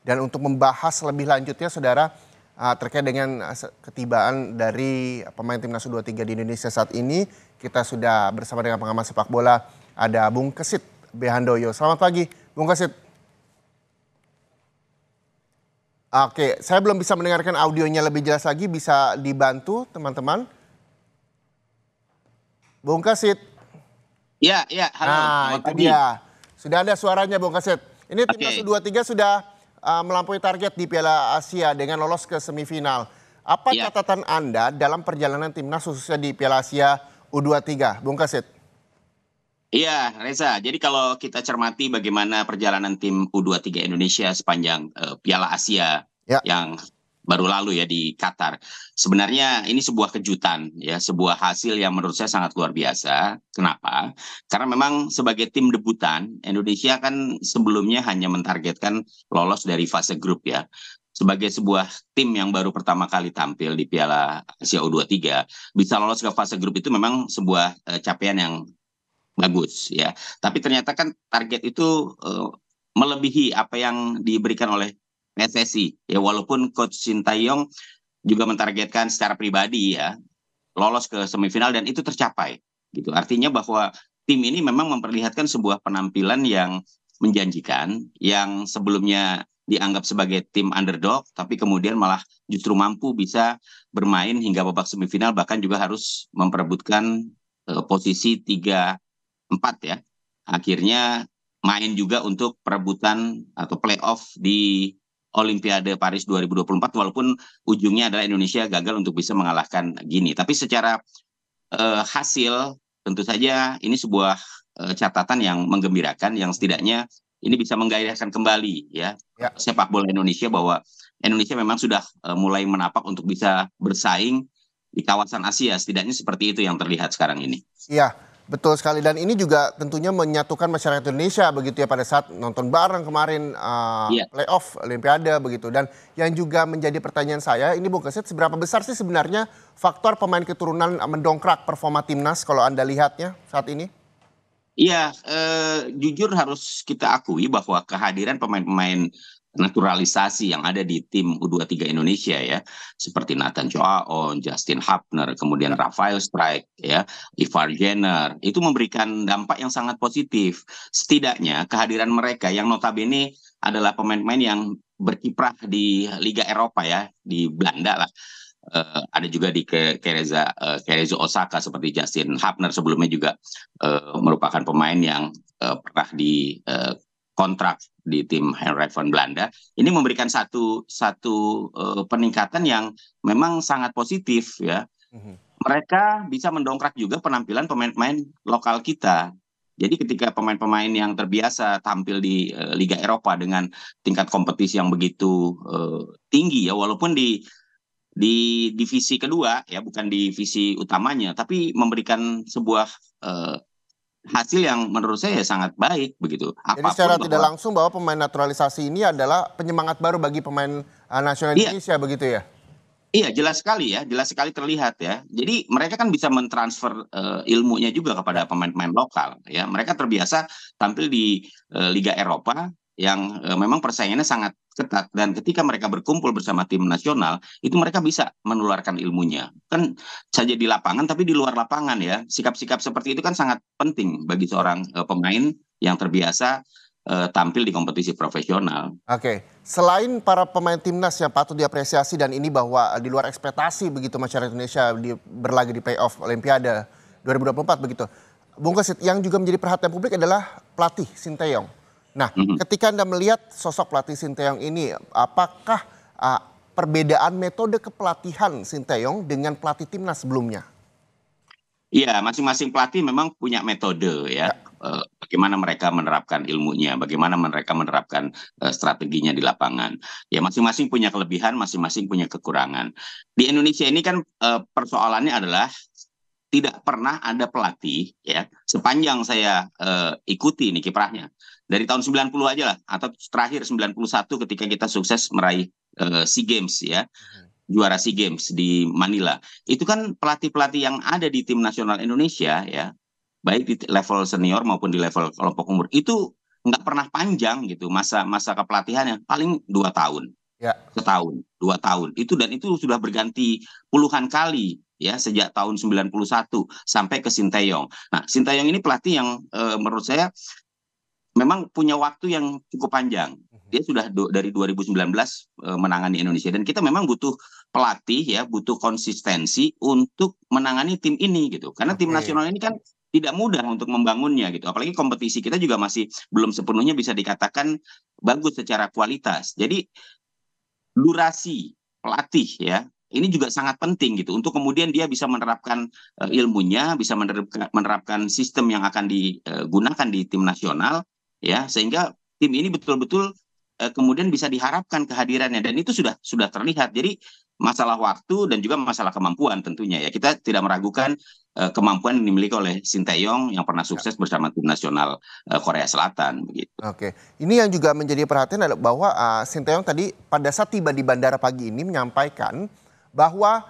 Dan untuk membahas lebih lanjutnya, saudara, terkait dengan ketibaan dari pemain timnas U23 di Indonesia saat ini, kita sudah bersama dengan pengamat sepak bola, ada Bung Kesit Behandoyo. Selamat pagi, Bung Kesit. Oke, saya belum bisa mendengarkan audionya lebih jelas lagi, bisa dibantu teman-teman? Bung Kesit. Ya, halo, Nah, selamat itu pagi. dia. Sudah ada suaranya, Bung Kesit. Ini timnas Oke, U23 sudah melampaui target di Piala Asia dengan lolos ke semifinal. Apa ya, catatan Anda dalam perjalanan timnas khususnya di Piala Asia U23, Bung Kesit? iya Reza. Jadi kalau kita cermati bagaimana perjalanan tim U23 Indonesia sepanjang Piala Asia Ya, yang baru lalu ya di Qatar. Sebenarnya ini sebuah kejutan ya, sebuah hasil yang menurut saya sangat luar biasa. Kenapa? Karena memang sebagai tim debutan, Indonesia kan sebelumnya hanya mentargetkan lolos dari fase grup ya. Sebagai sebuah tim yang baru pertama kali tampil di Piala Asia U23, bisa lolos ke fase grup itu memang sebuah capaian yang bagus ya. Tapi ternyata kan target itu melebihi apa yang diberikan oleh PSSI ya, walaupun coach Sintayong juga mentargetkan secara pribadi ya lolos ke semifinal dan itu tercapai gitu. Artinya bahwa tim ini memang memperlihatkan sebuah penampilan yang menjanjikan, yang sebelumnya dianggap sebagai tim underdog tapi kemudian malah justru mampu bisa bermain hingga babak semifinal, bahkan juga harus memperebutkan posisi 3-4 ya. Akhirnya main juga untuk perebutan atau playoff di Olimpiade Paris 2024, walaupun ujungnya adalah Indonesia gagal untuk bisa mengalahkan Gini. Tapi secara hasil tentu saja ini sebuah catatan yang menggembirakan, yang setidaknya ini bisa menggairahkan kembali ya ya. sepak bola Indonesia, bahwa Indonesia memang sudah mulai menapak untuk bisa bersaing di kawasan Asia, setidaknya seperti itu yang terlihat sekarang ini. Iya, betul sekali. Dan ini juga tentunya menyatukan masyarakat Indonesia begitu ya pada saat nonton bareng kemarin Iya. playoff Olimpiade begitu. Dan yang juga menjadi pertanyaan saya, ini Bung Kesit, seberapa besar sih sebenarnya faktor pemain keturunan mendongkrak performa timnas kalau Anda lihatnya saat ini? Iya, jujur harus kita akui bahwa kehadiran pemain-pemain naturalisasi yang ada di tim U23 Indonesia ya, seperti Nathan Choaon, Justin Hapner, kemudian Ya. Rafael Strike, ya, Ivar Jenner, itu memberikan dampak yang sangat positif. Setidaknya kehadiran mereka yang notabene adalah pemain-pemain yang berkiprah di Liga Eropa ya, di Belanda lah. Ada juga di Kerezo Osaka seperti Justin Hapner, sebelumnya juga merupakan pemain yang pernah di kontrak di tim Heerenveen Belanda. Ini memberikan satu peningkatan yang memang sangat positif ya. Mhm. Mereka bisa mendongkrak juga penampilan pemain-pemain lokal kita. Jadi ketika pemain-pemain yang terbiasa tampil di Liga Eropa dengan tingkat kompetisi yang begitu tinggi ya, walaupun di divisi kedua ya, bukan divisi utamanya, tapi memberikan sebuah eh, hasil yang menurut saya sangat baik begitu. Jadi secara Apapun tidak bahwa langsung bahwa pemain naturalisasi ini adalah penyemangat baru bagi pemain nasional iya, Indonesia begitu ya? iya jelas sekali ya, jelas sekali terlihat ya. Jadi mereka kan bisa mentransfer ilmunya juga Ya. kepada pemain-pemain lokal ya. Mereka terbiasa tampil di Liga Eropa yang memang persaingannya sangat ketat, dan ketika mereka berkumpul bersama tim nasional itu mereka bisa menularkan ilmunya. Kan saja di lapangan tapi di luar lapangan ya. Sikap-sikap seperti itu kan sangat penting bagi Betul. seorang pemain yang terbiasa tampil di kompetisi profesional. Oke, selain para pemain timnas yang patut diapresiasi dan ini bahwa di luar ekspektasi begitu masyarakat Indonesia berlaga di playoff Olimpiade 2024 begitu. Bung Kesit, yang juga menjadi perhatian publik adalah pelatih Sinteyong. Nah, Mhm. ketika Anda melihat sosok pelatih Sinteyong ini, apakah perbedaan metode kepelatihan Sinteyong dengan pelatih timnas sebelumnya? Iya, masing-masing pelatih memang punya metode Ya. ya, bagaimana mereka menerapkan ilmunya, bagaimana mereka menerapkan strateginya di lapangan. Ya, masing-masing punya kelebihan, masing-masing punya kekurangan. Di Indonesia ini kan persoalannya adalah tidak pernah ada pelatih ya, sepanjang saya ikuti ini kiprahnya. Dari tahun 90 aja lah, atau terakhir 91 ketika kita sukses meraih SEA Games ya, juara SEA Games di Manila. Itu kan pelatih-pelatih yang ada di tim nasional Indonesia ya, baik di level senior maupun di level kelompok umur, itu nggak pernah panjang gitu masa masa kepelatihannya, paling 2 tahun, Ya, setahun, 2 tahun itu, dan itu sudah berganti puluhan kali ya sejak tahun 91 sampai ke Sinteyong. Nah, Sinteyong ini pelatih yang menurut saya memang punya waktu yang cukup panjang. Dia sudah dari 2019 menangani Indonesia, dan kita memang butuh pelatih ya, butuh konsistensi untuk menangani tim ini gitu. Karena tim oke. nasional ini kan tidak mudah untuk membangunnya gitu. Apalagi kompetisi kita juga masih belum sepenuhnya bisa dikatakan bagus secara kualitas. Jadi durasi pelatih ya ini juga sangat penting gitu untuk kemudian dia bisa menerapkan ilmunya, bisa menerapkan sistem yang akan digunakan di tim nasional ya, sehingga tim ini betul-betul kemudian bisa diharapkan kehadirannya, dan itu sudah terlihat. Jadi masalah waktu dan juga masalah kemampuan tentunya ya, kita tidak meragukan kemampuan yang dimiliki oleh Sinteyong yang pernah Ya. sukses bersama tim nasional Korea Selatan begitu. Oke, ini yang juga menjadi perhatian adalah bahwa Sinteyong tadi pada saat tiba di bandara pagi ini menyampaikan bahwa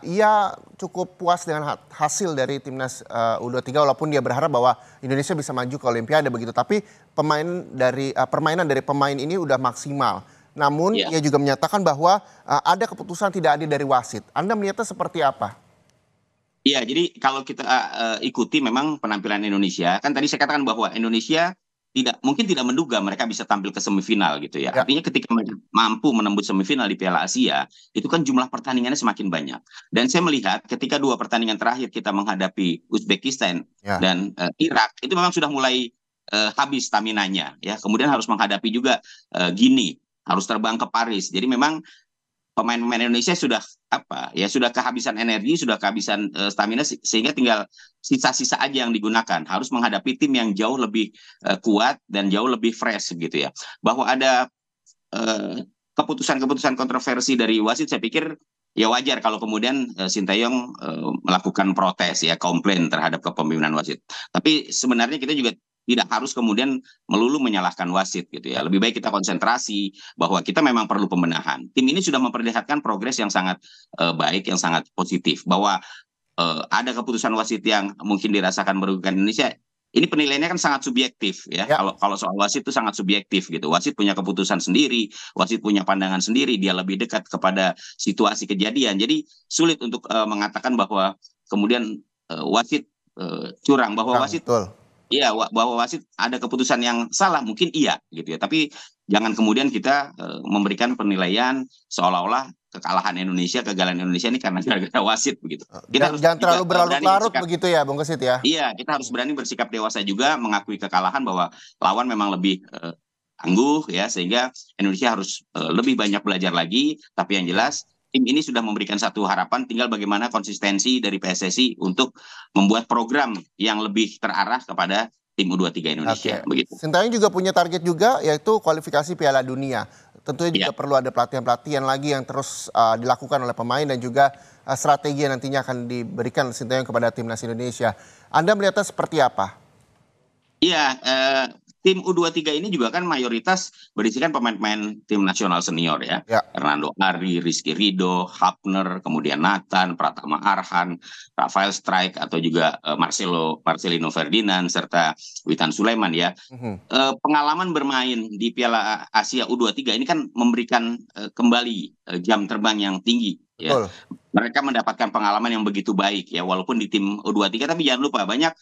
ia cukup puas dengan hasil dari timnas U23 walaupun dia berharap bahwa Indonesia bisa maju ke Olimpiade begitu. Tapi permainan dari pemain ini udah maksimal. Namun Ya. ia juga menyatakan bahwa ada keputusan tidak adil dari wasit. Anda melihatnya seperti apa? Iya, jadi kalau kita ikuti memang penampilan Indonesia, kan tadi saya katakan bahwa Indonesia mungkin tidak menduga mereka bisa tampil ke semifinal gitu ya. Ya, Artinya ketika mereka mampu menembus semifinal di Piala Asia, itu kan jumlah pertandingannya semakin banyak. Dan saya melihat ketika 2 pertandingan terakhir kita menghadapi Uzbekistan ya, dan Irak, itu memang sudah mulai habis staminanya ya. Kemudian harus menghadapi juga Guinea, harus terbang ke Paris. Jadi memang pemain-pemain Indonesia sudah sudah kehabisan energi, sudah kehabisan stamina, sehingga tinggal sisa-sisa aja yang digunakan. Harus menghadapi tim yang jauh lebih kuat dan jauh lebih fresh gitu ya. Bahwa ada keputusan-keputusan kontroversi dari wasit, saya pikir ya wajar kalau kemudian Sinteyong melakukan protes ya, komplain terhadap kepemimpinan wasit. Tapi sebenarnya kita juga tidak harus kemudian melulu menyalahkan wasit gitu ya. ya. Lebih baik kita konsentrasi bahwa kita memang perlu pembenahan. Tim ini sudah memperlihatkan progres yang sangat baik, yang sangat positif. Bahwa ada keputusan wasit yang mungkin dirasakan merugikan Indonesia. Ini penilaiannya kan sangat subjektif ya. Ya. Kalau soal wasit itu sangat subjektif gitu. Wasit punya keputusan sendiri, wasit punya pandangan sendiri, dia lebih dekat kepada situasi kejadian. Jadi sulit untuk mengatakan bahwa kemudian wasit curang, bahwa Kurang wasit betul. iya, bahwa wasit ada keputusan yang salah, mungkin iya gitu ya. Tapi jangan kemudian kita memberikan penilaian seolah-olah kekalahan Indonesia, kegagalan Indonesia ini karena gara-gara wasit begitu. Kita harus Jangan juga terlalu berani berlarut-larut bersikap. begitu ya, Bung Kesit ya. Iya, kita harus berani bersikap dewasa juga, mengakui kekalahan bahwa lawan memang lebih tangguh ya, sehingga Indonesia harus lebih banyak belajar lagi. Tapi yang Oke. jelas tim ini sudah memberikan satu harapan, tinggal bagaimana konsistensi dari PSSI untuk membuat program yang lebih terarah kepada tim U23 Indonesia Oke, begitu. Sintayong juga punya target juga yaitu kualifikasi Piala Dunia. Tentunya Ya. juga perlu ada pelatihan-pelatihan lagi yang terus dilakukan oleh pemain dan juga strategi yang nantinya akan diberikan Sintayong kepada timnas Indonesia. Anda melihatnya seperti apa? Iya, tim U23 ini juga kan mayoritas berisikan pemain-pemain tim nasional senior ya. Ya, Hernando Ari, Rizky Ridho, Hapner, kemudian Nathan, Pratama Arhan, Rafael Strike, atau juga Marcelino Ferdinand, serta Witan Sulaiman ya. mhm, Pengalaman bermain di Piala Asia U23 ini kan memberikan kembali jam terbang yang tinggi ya. betul. Mereka mendapatkan pengalaman yang begitu baik ya, walaupun di tim U23, tapi jangan lupa banyak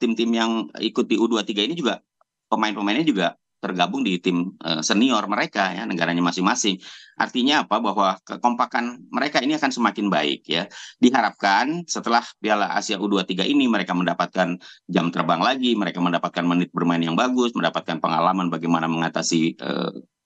tim-tim yang ikut di U23 ini juga pemain-pemainnya juga tergabung di tim senior mereka ya, negaranya masing-masing. Artinya apa? Bahwa kekompakan mereka ini akan semakin baik ya. Diharapkan setelah Piala Asia U23 ini mereka mendapatkan jam terbang lagi, mereka mendapatkan menit bermain yang bagus, mendapatkan pengalaman bagaimana mengatasi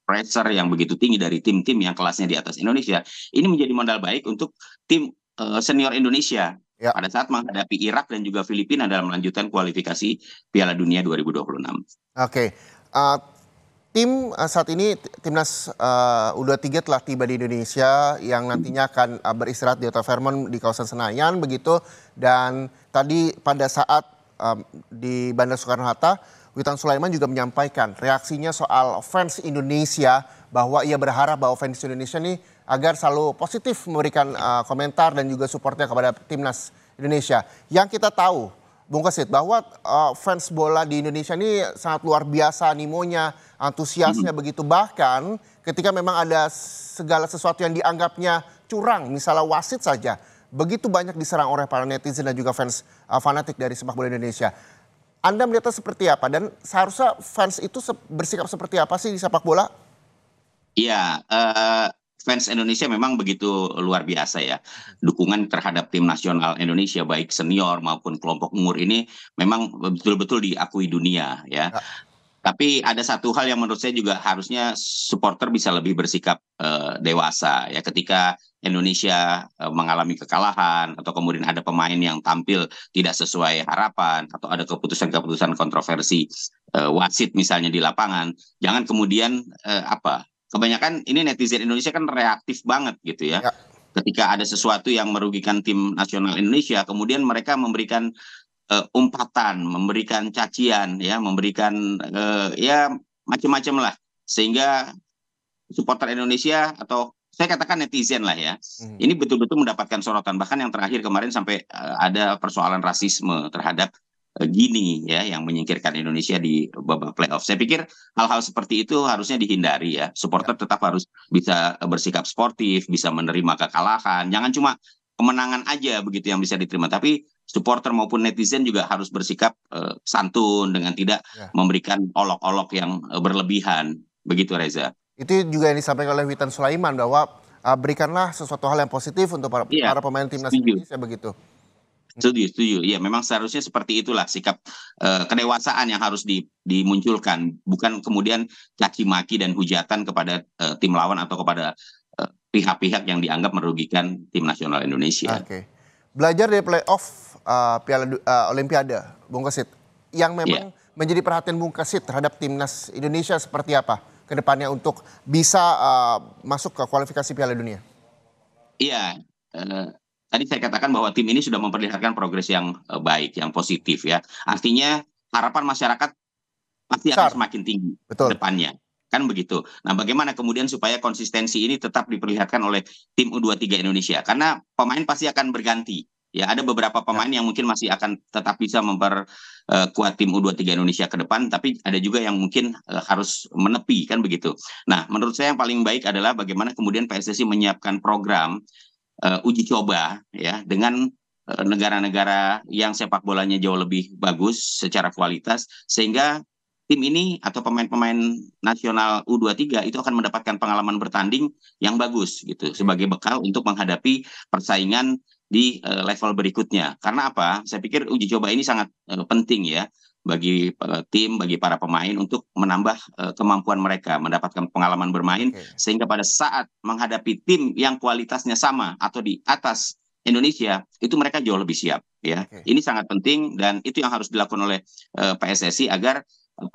pressure yang begitu tinggi dari tim-tim yang kelasnya di atas Indonesia. Ini menjadi modal baik untuk tim senior Indonesia Ya, pada saat menghadapi Irak dan juga Filipina dalam melanjutkan kualifikasi Piala Dunia 2026. oke. Saat ini timnas U23 telah tiba di Indonesia yang nantinya akan beristirahat di Hotel Fairmont di kawasan Senayan begitu. Dan tadi pada saat di Bandara Soekarno-Hatta, Witan Sulaiman juga menyampaikan reaksinya soal fans Indonesia, bahwa ia berharap bahwa fans Indonesia ini agar selalu positif memberikan komentar dan juga supportnya kepada timnas Indonesia. Yang kita tahu Bung Kesit, bahwa fans bola di Indonesia ini sangat luar biasa animonya, antusiasnya begitu. Bahkan ketika memang ada segala sesuatu yang dianggapnya curang, misalnya wasit saja, begitu banyak diserang oleh para netizen dan juga fans fanatik dari sepak bola Indonesia. Anda melihatnya seperti apa? Dan seharusnya fans itu bersikap seperti apa sih di sepak bola? Iya, fans Indonesia memang begitu luar biasa ya. Dukungan terhadap tim nasional Indonesia baik senior maupun kelompok umur ini memang betul-betul diakui dunia ya. Ya, Tapi ada satu hal yang menurut saya juga harusnya supporter bisa lebih bersikap dewasa ya ketika Indonesia mengalami kekalahan atau kemudian ada pemain yang tampil tidak sesuai harapan atau ada keputusan-keputusan kontroversi wasit misalnya di lapangan, jangan kemudian kebanyakan ini netizen Indonesia kan reaktif banget gitu ya. ya, Ketika ada sesuatu yang merugikan tim nasional Indonesia, kemudian mereka memberikan umpatan, memberikan cacian, ya, memberikan ya macam-macam lah, sehingga supporter Indonesia atau saya katakan netizen lah ya, mhm, ini betul-betul mendapatkan sorotan. Bahkan yang terakhir kemarin sampai ada persoalan rasisme terhadap Gini ya, yang menyingkirkan Indonesia di babak playoff. Saya pikir hal-hal seperti itu harusnya dihindari ya. ya. Supporter tetap harus bisa bersikap sportif, bisa menerima kekalahan. Jangan cuma kemenangan aja begitu yang bisa diterima, tapi supporter maupun netizen juga harus bersikap santun dengan tidak Ya. memberikan olok-olok yang berlebihan. Begitu Reza. Itu juga yang disampaikan oleh Witan Sulaiman bahwa berikanlah sesuatu hal yang positif untuk Iya, para pemain timnas setuju. Indonesia begitu. Setuju, setuju. Iya, memang seharusnya seperti itulah sikap kedewasaan yang harus dimunculkan, bukan kemudian caci maki dan hujatan kepada tim lawan atau kepada pihak-pihak yang dianggap merugikan tim nasional Indonesia. Oke. Belajar dari playoff Olimpiade, Bung Kesit, yang Iya, memang menjadi perhatian Bung Kesit terhadap timnas Indonesia seperti apa ke depannya untuk bisa masuk ke kualifikasi Piala Dunia? iya. Eh, Tadi saya katakan bahwa tim ini sudah memperlihatkan progres yang baik, yang positif ya. Artinya harapan masyarakat pasti akan Besar, semakin tinggi ke betul. depannya. Kan begitu. Nah, bagaimana kemudian supaya konsistensi ini tetap diperlihatkan oleh tim U23 Indonesia? Karena pemain pasti akan berganti. Ya, ada beberapa Ya, pemain yang mungkin masih akan tetap bisa memperkuat tim U23 Indonesia ke depan, tapi ada juga yang mungkin harus menepi, kan begitu. Nah, menurut saya yang paling baik adalah bagaimana kemudian PSSI menyiapkan program uji coba ya dengan negara-negara yang sepak bolanya jauh lebih bagus secara kualitas sehingga tim ini atau pemain-pemain nasional U23 itu akan mendapatkan pengalaman bertanding yang bagus gitu oke. sebagai bekal untuk menghadapi persaingan di level berikutnya. Karena apa? Saya pikir uji coba ini sangat penting ya bagi tim, bagi para pemain untuk menambah kemampuan mereka, mendapatkan pengalaman bermain Oke, sehingga pada saat menghadapi tim yang kualitasnya sama atau di atas Indonesia itu mereka jauh lebih siap ya. oke. Ini sangat penting dan itu yang harus dilakukan oleh PSSI agar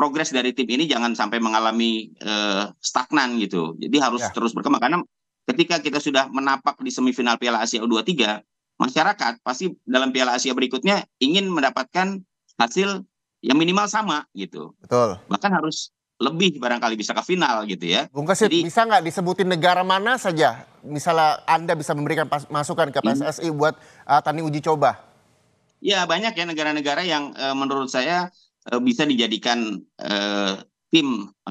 progres dari tim ini jangan sampai mengalami stagnan gitu. Jadi harus Ya, terus berkembang karena ketika kita sudah menapak di semifinal Piala Asia U23, masyarakat pasti dalam Piala Asia berikutnya ingin mendapatkan hasil yang minimal sama gitu. betul. Bahkan harus lebih barangkali bisa ke final gitu ya. Bung Kesit, Jadi bisa nggak disebutin negara mana saja? Misalnya Anda bisa memberikan masukan ke PSSI buat tanding uji coba. ya banyak ya negara-negara yang menurut saya bisa dijadikan tim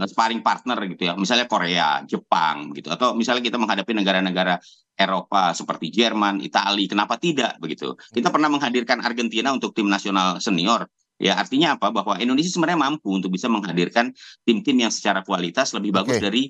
sparring partner gitu ya. Misalnya Korea, Jepang gitu. Atau misalnya kita menghadapi negara-negara Eropa seperti Jerman, Italia. Kenapa tidak begitu? Kita pernah menghadirkan Argentina untuk tim nasional senior. Ya artinya apa? Bahwa Indonesia sebenarnya mampu untuk bisa menghadirkan tim-tim yang secara kualitas lebih bagus Oke. dari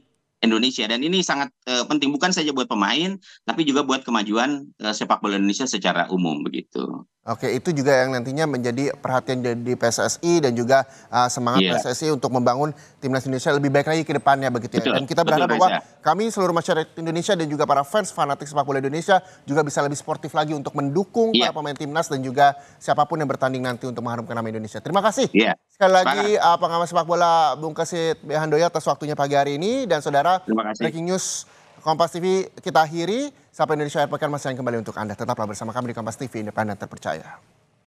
Indonesia dan ini sangat penting bukan saja buat pemain tapi juga buat kemajuan sepak bola Indonesia secara umum begitu. Oke, itu juga yang nantinya menjadi perhatian di PSSI dan juga semangat Iya, PSSI untuk membangun timnas Indonesia lebih baik lagi ke depannya begitu ya. betul, Dan kita betul berharap bahwa Reza. kami seluruh masyarakat Indonesia dan juga para fans fanatik sepak bola Indonesia juga bisa lebih sportif lagi untuk mendukung Iya, para pemain timnas dan juga siapapun yang bertanding nanti untuk mengharumkan nama Indonesia. Terima kasih iya. sekali lagi Sepakat. pengamat sepak bola Bung Kesit Behandoya atas waktunya pagi hari ini dan saudara Terima kasih. breaking news Kompas TV kita akhiri. Sampai Indonesia Air Pekan masih yang kembali untuk Anda. Tetaplah bersama kami di Kompas TV, independen terpercaya.